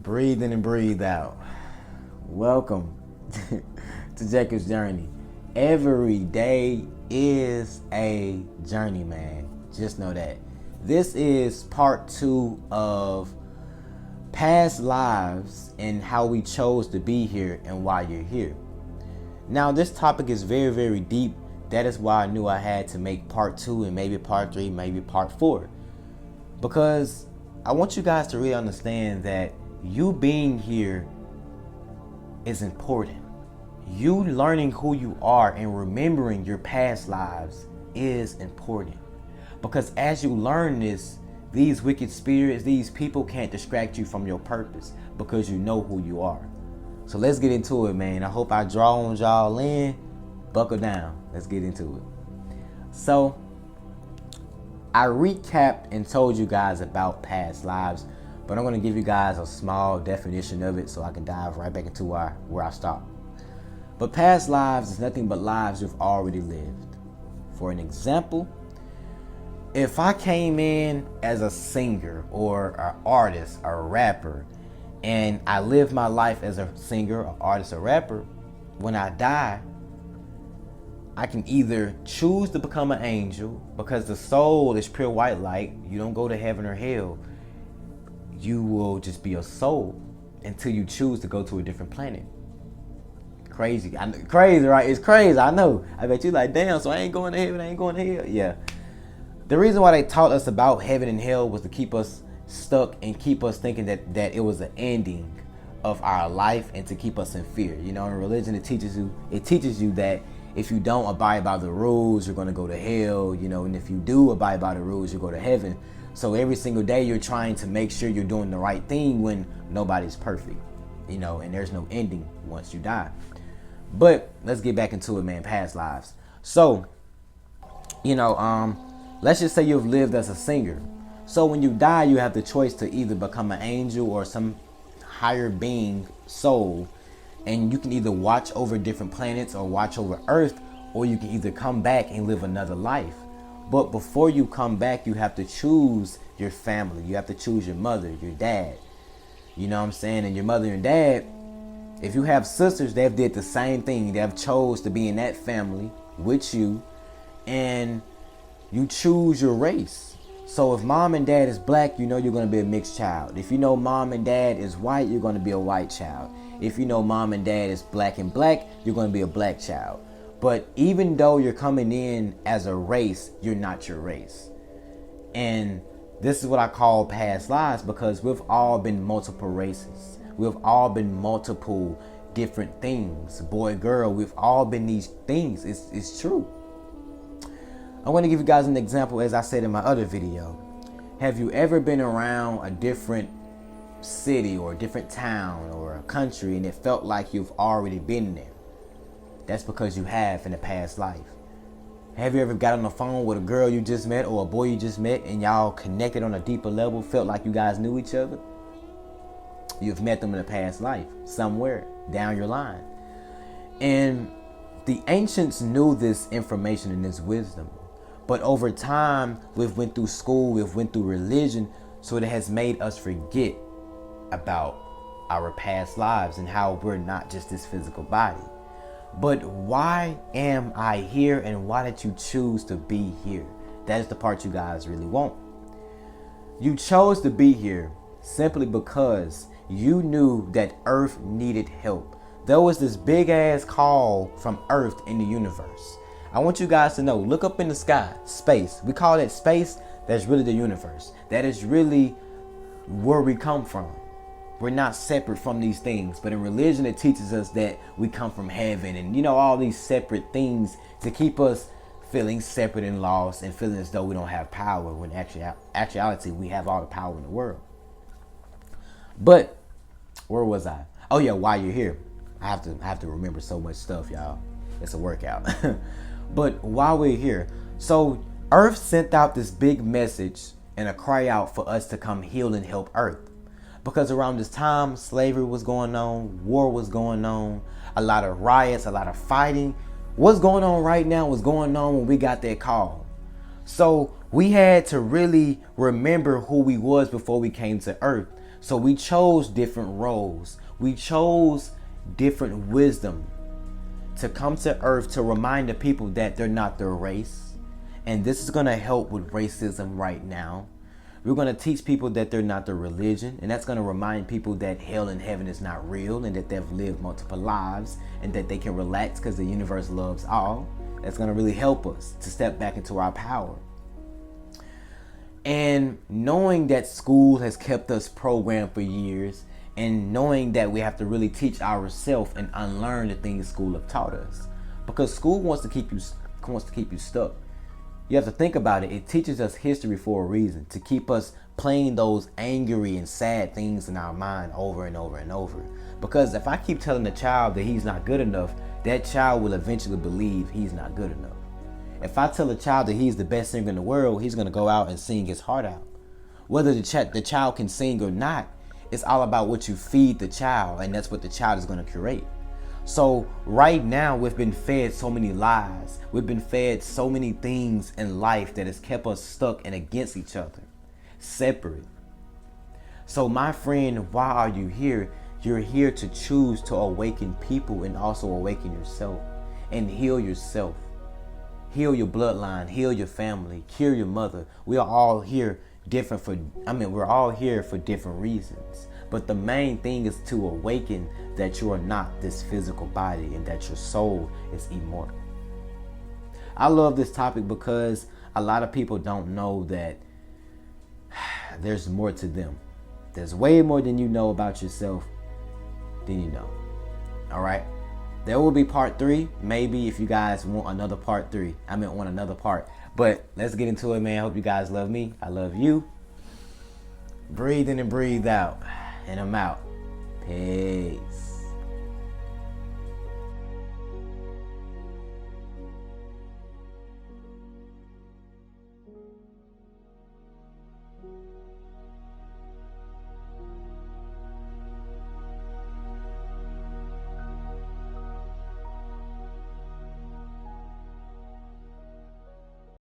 Breathe in and breathe out. Welcome to Jacob's Journey. Every day is a journey, man. Just know that. This is part 2 of past lives and how we chose to be here and why you're here. Now, this topic is very, very deep. That is why I knew I had to make part 2 and maybe part 3, maybe part 4. Because I want you guys to really understand that you being here is important. You learning who you are and remembering your past lives is important. Because as you learn this, these wicked spirits, these people can't distract you from your purpose because you know who you are. So let's get into it, man. I hope I draw on y'all in. Buckle down. Let's get into it. So I recapped and told you guys about past lives, but I'm going to give you guys a small definition of it so I can dive right back into where I stopped. But past lives is nothing but lives you've already lived. For an example, if I came in as a singer or an artist, a rapper, and I lived my life as a singer, an artist, a rapper, when I die, I can either choose to become an angel because the soul is pure white light. You don't go to heaven or hell. You will just be a soul until you choose to go to a different planet. Crazy. Crazy, right? It's crazy. I know. I bet you like, damn, so I ain't going to heaven, I ain't going to hell. Yeah. The reason why they taught us about heaven and hell was to keep us stuck and keep us thinking that it was an ending of our life and to keep us in fear. You know, in religion, it teaches you that if you don't abide by the rules, you're going to go to hell, you know, and if you do abide by the rules, you go to heaven. So every single day you're trying to make sure you're doing the right thing when nobody's perfect, you know, and there's no ending once you die. But let's get back into it, man. Past lives. So, you know, let's just say you've lived as a singer. So when you die, you have the choice to either become an angel or some higher being soul. And you can either watch over different planets or watch over Earth, or you can either come back and live another life. But before you come back, you have to choose your family. You have to choose your mother, your dad. You know what I'm saying? And your mother and dad, if you have sisters, they've did the same thing. They have chose to be in that family with you, and you choose your race. So if mom and dad is black, you know you're going to be a mixed child. If you know mom and dad is white, you're going to be a white child. If you know mom and dad is black and black, you're going to be a black child. But even though you're coming in as a race, you're not your race. And this is what I call past lives, because we've all been multiple races. We've all been multiple different things. Boy, girl, we've all been these things. It's true. I'm going to give you guys an example, as I said in my other video. Have you ever been around a different city or a different town or a country and it felt like you've already been there? That's because you have in a past life. Have you ever got on the phone with a girl you just met or a boy you just met and y'all connected on a deeper level, felt like you guys knew each other? You've met them in a past life, somewhere down your line. And the ancients knew this information and this wisdom. But over time, we've went through school, we've went through religion, so it has made us forget about our past lives and how we're not just this physical body. But why am I here, and why did you choose to be here? That is the part you guys really want. You chose to be here simply because you knew that Earth needed help. There was this big ass call from Earth in the universe. I want you guys to know, look up in the sky, space. We call it space. That's really the universe. That is really where we come from. We're not separate from these things. But in religion, it teaches us that we come from heaven and, you know, all these separate things to keep us feeling separate and lost and feeling as though we don't have power, when actuality, we have all the power in the world. But where was I? Oh yeah, why you're here. I have to remember so much stuff, y'all. It's a workout. But while we're here, so Earth sent out this big message and a cry out for us to come heal and help Earth. Because around this time, slavery was going on, war was going on, a lot of riots, a lot of fighting. What's going on right now was going on when we got that call. So we had to really remember who we was before we came to Earth. So we chose different roles. We chose different wisdom to come to earth to remind the people that they're not their race. And this is going to help with racism right now. We're going to teach people that they're not their religion. And that's going to remind people that hell and heaven is not real and that they've lived multiple lives and that they can relax because the universe loves all. That's going to really help us to step back into our power. And knowing that school has kept us programmed for years, and knowing that we have to really teach ourselves and unlearn the things school have taught us, because school wants to keep you stuck. You have to think about it. It teaches us history for a reason, to keep us playing those angry and sad things in our mind over and over and over. Because if I keep telling the child that he's not good enough, that child will eventually believe he's not good enough. If I tell a child that he's the best singer in the world, he's going to go out and sing his heart out. Whether the child can sing or not, it's all about what you feed the child, and that's what the child is going to curate. So right now, we've been fed so many lies. We've been fed so many things in life that has kept us stuck and against each other, separate. So my friend, why are you here? You're here to choose to awaken people and also awaken yourself and heal yourself. Heal your bloodline, heal your family, cure your mother. We are all here we're all here for different reasons. But the main thing is to awaken that you are not this physical body and that your soul is immortal. I love this topic because a lot of people don't know that there's more to them. There's way more than you know about yourself than you know. All right? There will be part 3. Maybe if you guys want another part 3. Want another part. But let's get into it, man. I hope you guys love me. I love you. Breathe in and breathe out. And I'm out. Peace.